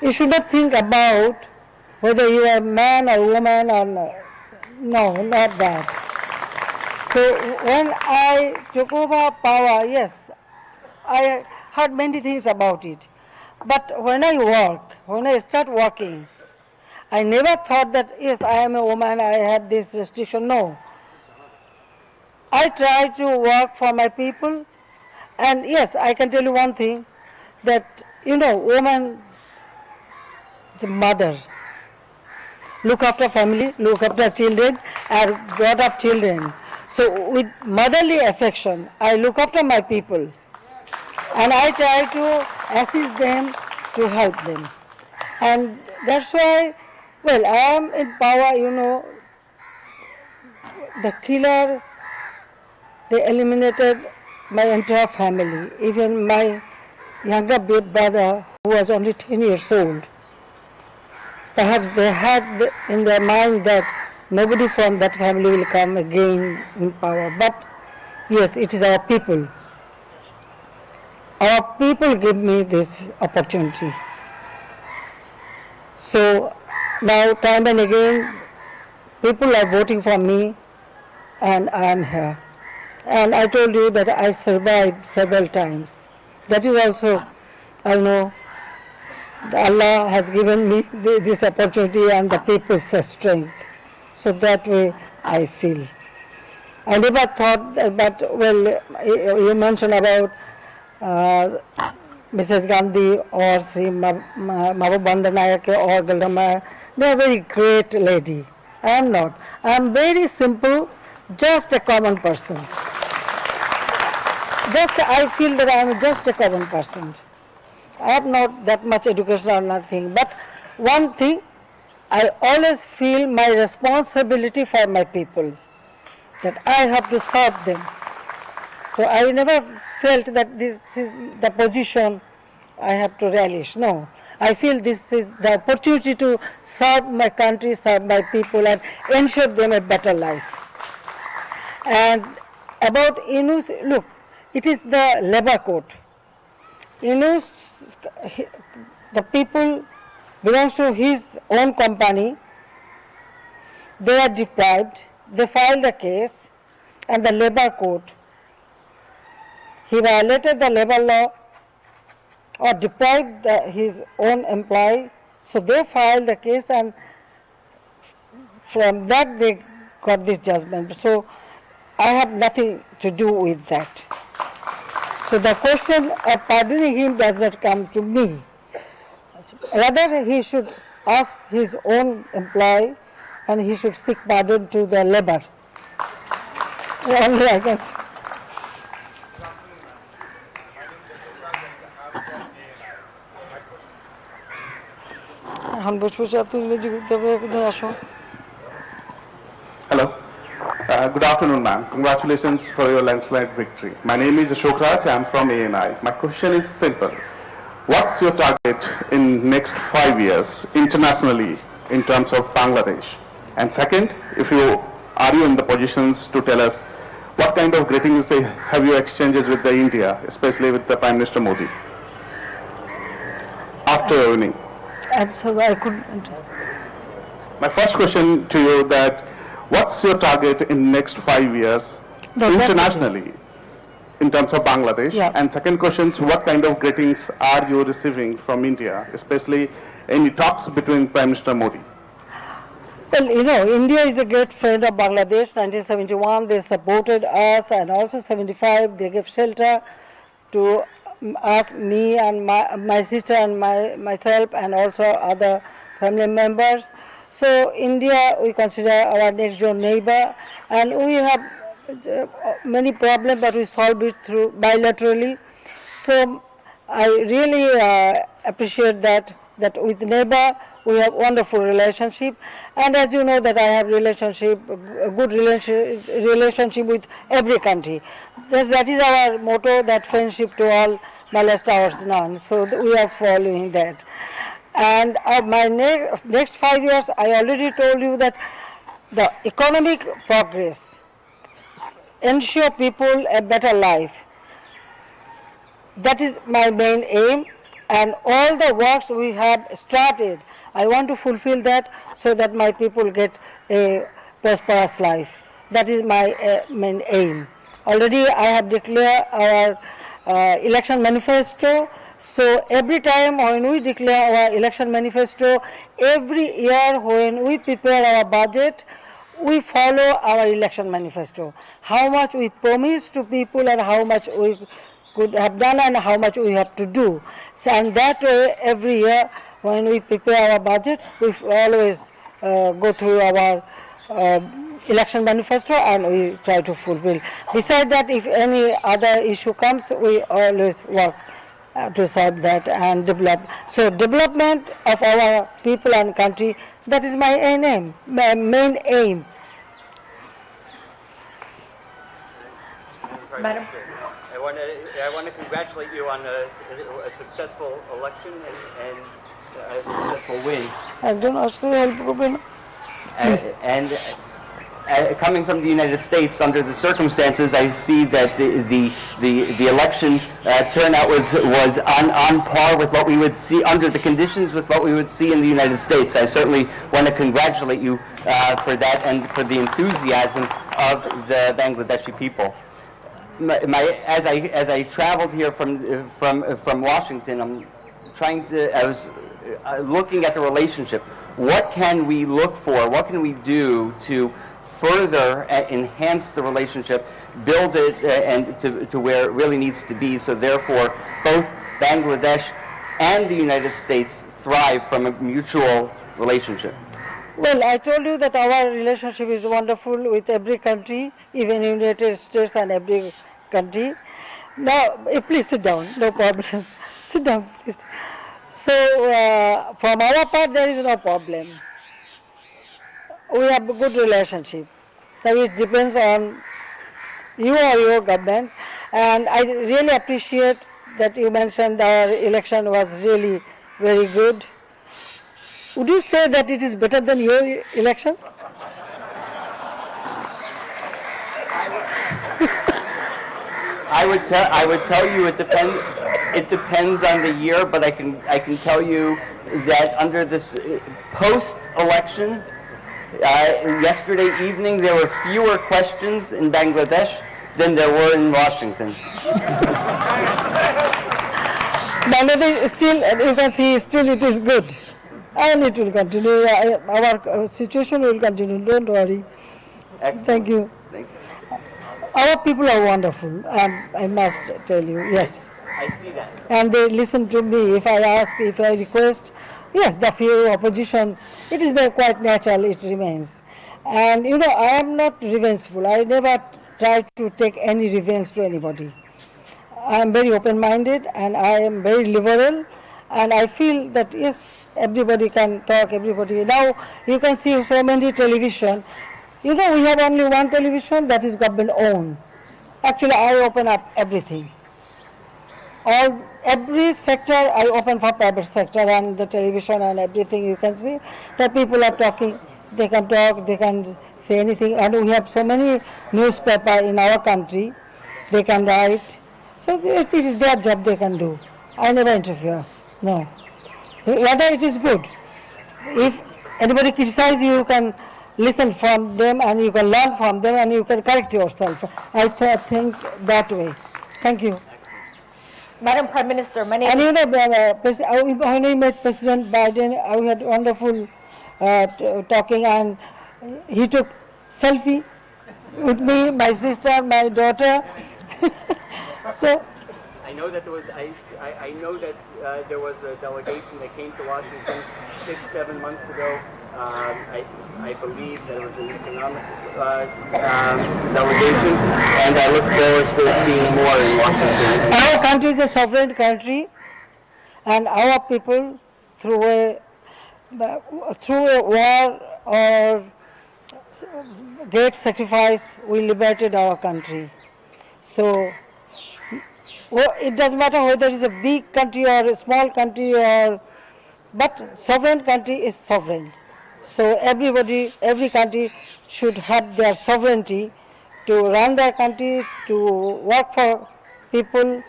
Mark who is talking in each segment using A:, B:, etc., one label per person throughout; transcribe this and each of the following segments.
A: You should not think about whether you are man or woman or no, not that. So when I took over power, yes, I heard many things about it. But when I start working, I never thought that, yes, I am a woman, I have this restriction. No. I try to work for my people, and yes, I can tell you one thing, that, woman, the mother, look after family, look after children, and brought up children. So with motherly affection, I look after my people, and I try to assist them, to help them. And that's why, well, I am in power, the killer, they eliminated my entire family, even my younger big brother, who was only 10 years old. Perhaps they had in their mind that nobody from that family will come again in power. But yes, it is our people. Our people give me this opportunity. So now, time and again, people are voting for me, and I am here. And I told you that I survived several times. That is also, I know, Allah has given me this opportunity and the people's strength. So that way I feel. I never thought that, but well, you mentioned about Mrs. Gandhi or Sri Mahbub Nayak or Galdama. They are very great lady. I am not. I am very simple, just a common person. I feel that I am just a common person. I have not that much education or nothing. But one thing, I always feel my responsibility for my people, that I have to serve them. So I never felt that this is the position I have to relish. No, I feel this is the opportunity to serve my country, serve my people, and ensure them a better life. And about Inus, look, it is the labor code. Inus, the people belongs to his own company. They are deprived. They filed a case, and the labor code. He violated the labor law or deprived his own employee. So they filed the case, and from that they got this judgment. So I have nothing to do with that. So the question of pardoning him does not come to me. Rather, he should ask his own employee, and he should seek pardon to the labor. Only I can say.
B: Hello. Good afternoon, ma'am. Congratulations for your landslide victory. My name is Ashok Raj. I am from ANI. My question is simple. What's your target in next 5 years internationally in terms of Bangladesh? And second, are you in the positions to tell us what kind of greetings have you exchanged with the India, especially with the Prime Minister Modi after winning?
A: I'm sorry, I couldn't.
B: My first question to you that what's your target in next 5 years internationally in terms of Bangladesh?
A: Yeah.
B: And second question is what kind of greetings are you receiving from India, especially any talks between Prime Minister Modi?
A: Well, India is a great friend of Bangladesh. 1971 they supported us, and also 75 they gave shelter to us, me and my sister and myself, and also other family members. So India we consider our next door neighbor, and we have many problems, but we solve it through bilaterally. So I really appreciate that with neighbor we have wonderful relationship, and as you know that I have a good relationship with every country. That is our motto, that friendship to all, molest ours none. So we are following that. And my next 5 years, I already told you that the economic progress, ensure people a better life. That is my main aim, and all the works we have started, I want to fulfill that so that my people get a prosperous life. That is my main aim. Already I have declared our election manifesto. So every time when we declare our election manifesto, every year when we prepare our budget, we follow our election manifesto. How much we promise to people and how much we could have done and how much we have to do. So, and that way every year when we prepare our budget, we always go through our election manifesto and we try to fulfill. Besides that, if any other issue comes, we always work to solve that and develop. So development of our people and country, that is my aim, my main aim.
C: Madam, I want to congratulate you on a successful election and a successful win. And coming from the United States, under the circumstances, I see that the election turnout was on par with what we would see under the conditions with what we would see in the United States. I certainly want to congratulate you for that and for the enthusiasm of the Bangladeshi people. As I traveled here from Washington, I was looking at the relationship. What can we look for? What can we do to further enhance the relationship, build it and to where it really needs to be, so therefore both Bangladesh and the United States thrive from a mutual relationship?
A: Well, I told you that our relationship is wonderful with every country, even United States and every country. Now, please sit down, no problem. Sit down, please. So, from our part, there is no problem. We have a good relationship. Now, it depends on you or your government. And I really appreciate that you mentioned our election was really very good. Would you say that it is better than your election?
C: I would tell you it depends. It depends on the year, but I can tell you that under this post-election, yesterday evening there were fewer questions in Bangladesh than there were in Washington.
A: Bangladesh still, you can see, still it is good. And it will continue. Our situation will continue. Don't worry.
C: Excellent.
A: Thank you.
C: Thank you.
A: Our people are wonderful. I must tell you. Yes.
C: I see that.
A: And they listen to me. If I ask, if I request, yes, the few opposition, it is very quite natural. It remains. And you know, I am not revengeful. I never try to take any revenge to anybody. I am very open-minded and I am very liberal. And I feel that yes, everybody can talk, everybody. Now you can see so many television. You know, we have only one television that is government owned. Actually, I open up everything. Every sector I open for private sector, and the television and everything you can see that people are talking. They can talk, they can say anything. And we have so many newspaper in our country. They can write. So it is their job they can do. I never interfere. No. Rather, it is good. If anybody criticizes you, you can listen from them and you can learn from them and you can correct yourself. I think that way. Thank you.
D: Madam Prime Minister, my name
A: And
D: is...
A: you know, when we met President Biden, we had wonderful talking, and he took selfie with me, my sister, my daughter. So.
C: I know that there was a delegation that came to Washington 6-7 months ago. I believe that it was an economic delegation, and I look forward to seeing more in Washington.
A: Our country is a sovereign country, and our people, through a war or great sacrifice, we liberated our country. So. Well, it doesn't matter whether it is a big country or a small country, but sovereign country is sovereign. So every country should have their sovereignty to run their country, to work for people.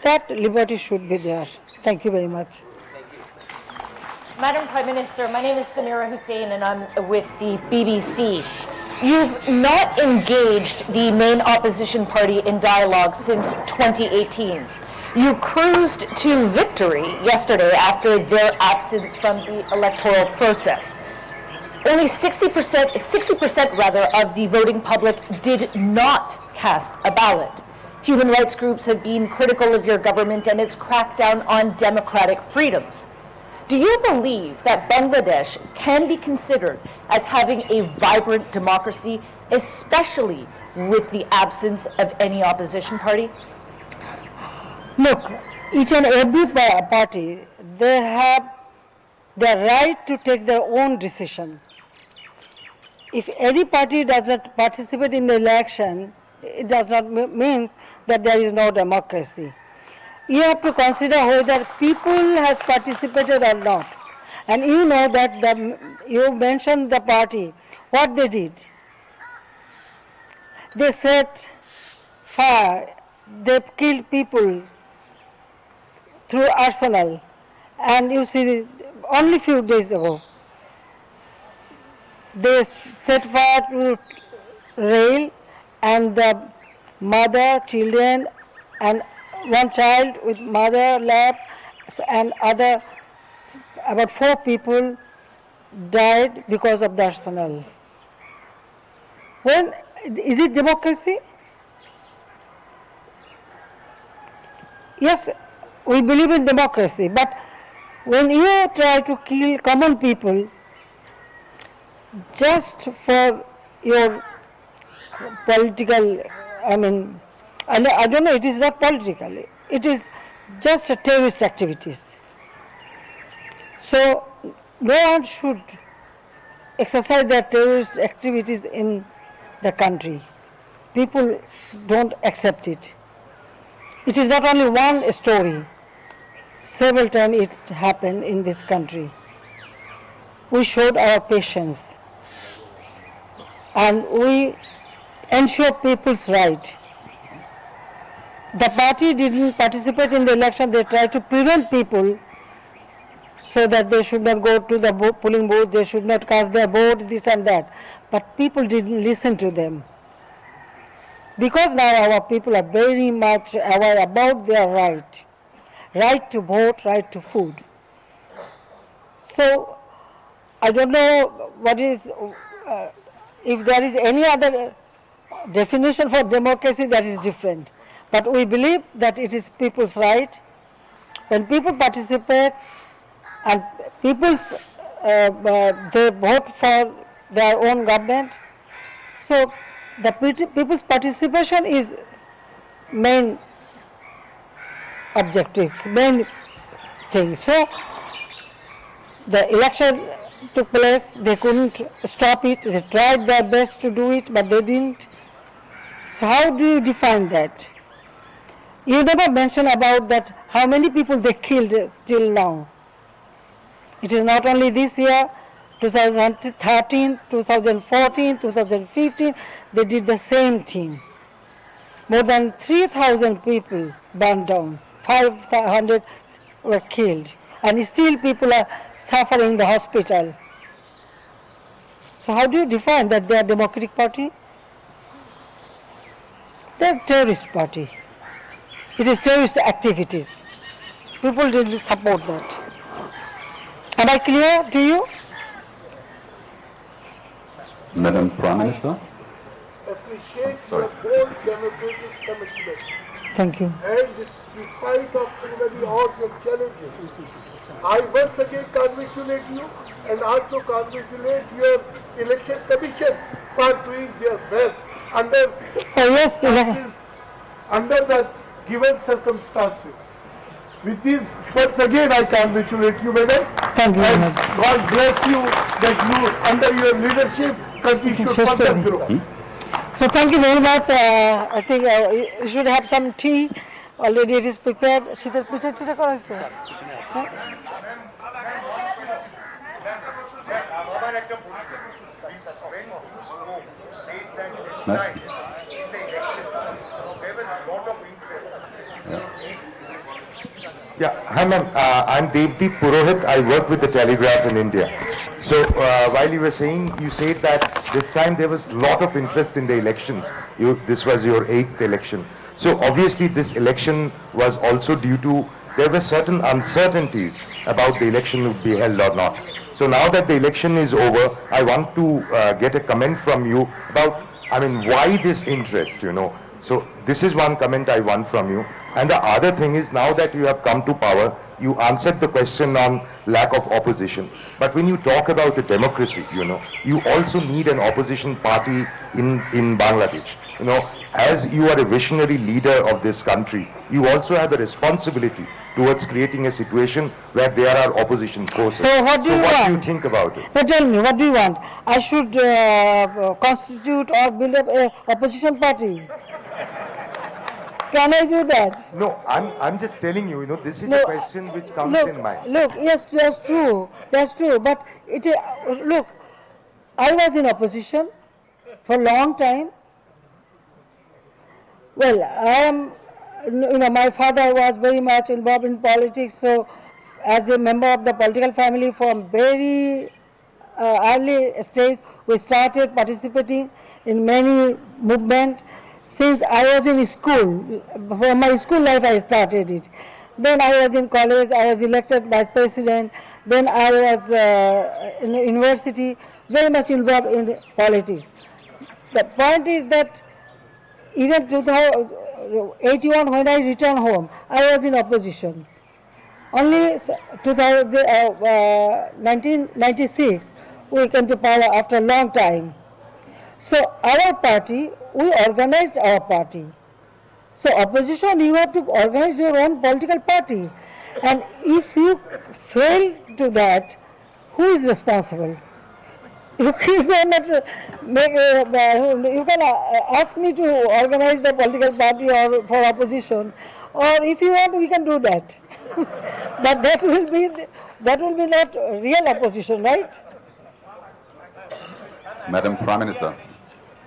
A: That liberty should be there. Thank you very much.
D: Madam Prime Minister, my name is Samira Hussain and I'm with the BBC. You've not engaged the main opposition party in dialogue since 2018. You cruised to victory yesterday after their absence from the electoral process. Only 60% rather of the voting public did not cast a ballot. Human rights groups have been critical of your government and its crackdown on democratic freedoms. Do you believe that Bangladesh can be considered as having a vibrant democracy, especially with the absence of any opposition party?
A: Look, each and every party, they have the right to take their own decision. If any party does not participate in the election, it does not mean that there is no democracy. You have to consider whether people has participated or not. And you know that you mentioned the party, what they did. They set fire, they killed people through arsenal. And you see, only few days ago, they set fire to rail and the mother, children, and one child with mother lap and other, about 4 people died because of the arsenal. When, is it democracy? Yes, we believe in democracy, but when you try to kill common people just for your political, I don't know, it is not political, it is just a terrorist activities. So no one should exercise their terrorist activities in the country. People don't accept it. It is not only one story, several times it happened in this country. We showed our patience and we ensure people's right. The party didn't participate in the election, they tried to prevent people so that they should not go to the polling booth, they should not cast their vote, this and that. But people didn't listen to them. Because now our people are very much aware about their right to vote, right to food. So I don't know what is, if there is any other definition for democracy, that is different. But we believe that it is people's right. When people participate and they vote for their own government, so the people's participation is main objectives, main thing. So the election took place, they couldn't stop it, they tried their best to do it, but they didn't. So how do you define that? You never mention about that, how many people they killed till now. It is not only this year, 2013, 2014, 2015, they did the same thing. More than 3,000 people burned down, 500 were killed, and still people are suffering in the hospital. So how do you define that they are Democratic Party? They are terrorist party. It is terrorist activities. People didn't support that. Am I clear to you?
E: Madam Prime Minister.
F: Appreciate your bold democratic commitment.
A: Thank you.
F: And despite of so many odds and challenges, I once again congratulate you and also congratulate your election commission for doing their best under the given circumstances. With this, once again I congratulate you, madam.
A: Thank you.
F: And God bless you that you, under your leadership, country should further grow.
A: So thank you very much. I think you should have some tea. Already it is prepared. শীতের পিঠা টিঠা করা হয়েছে?
B: Yeah,
G: Hi ma'am, I'm Devdeep Purohit. I work with the Telegraph in India. So while you were saying, you said that this time there was a lot of interest in the elections. This was your 8th election. So obviously this election was also due to, there were certain uncertainties about the election would be held or not. So now that the election is over, I want to get a comment from you about, why this interest, So this is one comment I want from you. And the other thing is, now that you have come to power, you answered the question on lack of opposition. But when you talk about a democracy, you also need an opposition party in Bangladesh. As you are a visionary leader of this country, you also have a responsibility towards creating a situation where there are opposition forces.
A: So what do you
G: think about it?
A: But tell me, what do you want? I should constitute or build up a opposition party? Can I do that?
G: No, I'm just telling you, this is a question which comes in mind.
A: Look, yes, that's true. That's true. But look, I was in opposition for a long time. Well, I am, my father was very much involved in politics, so as a member of the political family from very early stage, we started participating in many movements. Since I was in school, from my school life I started it. Then I was in college, I was elected vice president. Then I was in university, very much involved in politics. The point is that even 1981, when I returned home, I was in opposition. Only 1996, we came to power after a long time. So our party, we organized our party. So opposition, you have to organize your own political party. And if you fail to that, who is responsible? You cannot you can ask me to organize the political party or for opposition, or if you want, we can do that. But that will be not real opposition, right?
E: Madam Prime Minister,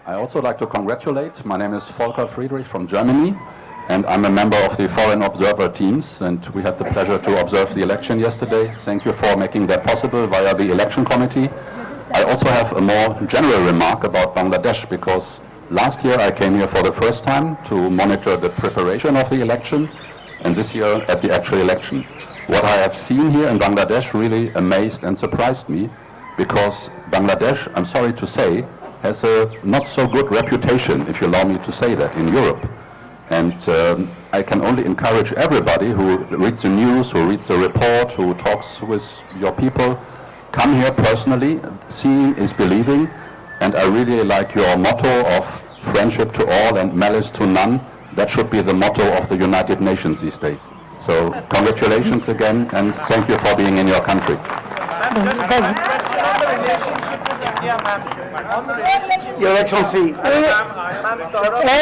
E: I also like to congratulate. My name is Volker Friedrich from Germany, and I'm a member of the Foreign Observer teams, and we had the pleasure to observe the election yesterday. Thank you for making that possible via the election committee. I also have a more general remark about Bangladesh, because last year I came here for the first time to monitor the preparation of the election, and this year at the actual election. What I have seen here in Bangladesh really amazed and surprised me, because Bangladesh, I'm sorry to say, has a not so good reputation, if you allow me to say that, in Europe. And I can only encourage everybody who reads the news, who reads the report, who talks with your people, come here personally. Seeing is believing, and I really like your motto of friendship to all and malice to none. That should be the motto of the United Nations these days. So congratulations again, and thank you for being in your country.
C: Your Excellency,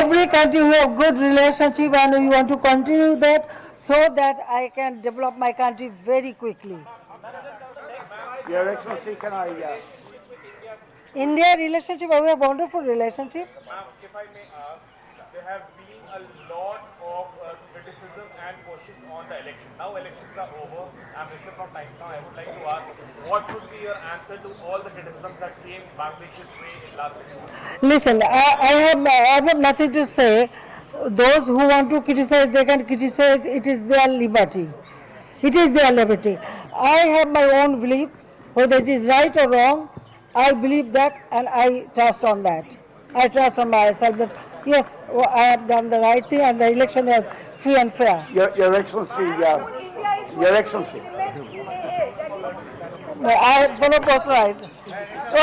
A: every country we have good relationship, and we want to continue that so that I can develop my country very quickly.
C: Your Excellency, can I...
A: India relationship, we have wonderful relationship.
H: If I may ask, there have been a lot of criticism and questions on the election. Now elections are over. I'm Mr. from Times Now. I would like to ask, what would be your answer to all the criticisms that came Bangladesh's way in last election?
A: Listen, I have nothing to say. Those who want to criticize, they can criticize. It is their liberty. It is their liberty. I have my own belief, whether it is right or wrong. I believe that, and I trust on that. I trust on myself that yes, I have done the right thing, and the election was free and fair.
C: Your Excellency, Your Excellency.
A: No, I follow both right.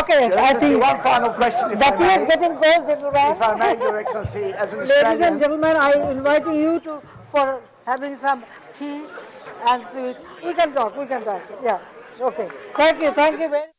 A: Okay, I think
C: one final question.
A: the tea is getting cold, gentlemen.
C: If I may, Your Excellency, as an
A: Ladies
C: Australian...
A: and gentlemen, I invite you for having some tea and sweet. We can talk. Yeah. Okay. Thank you very much.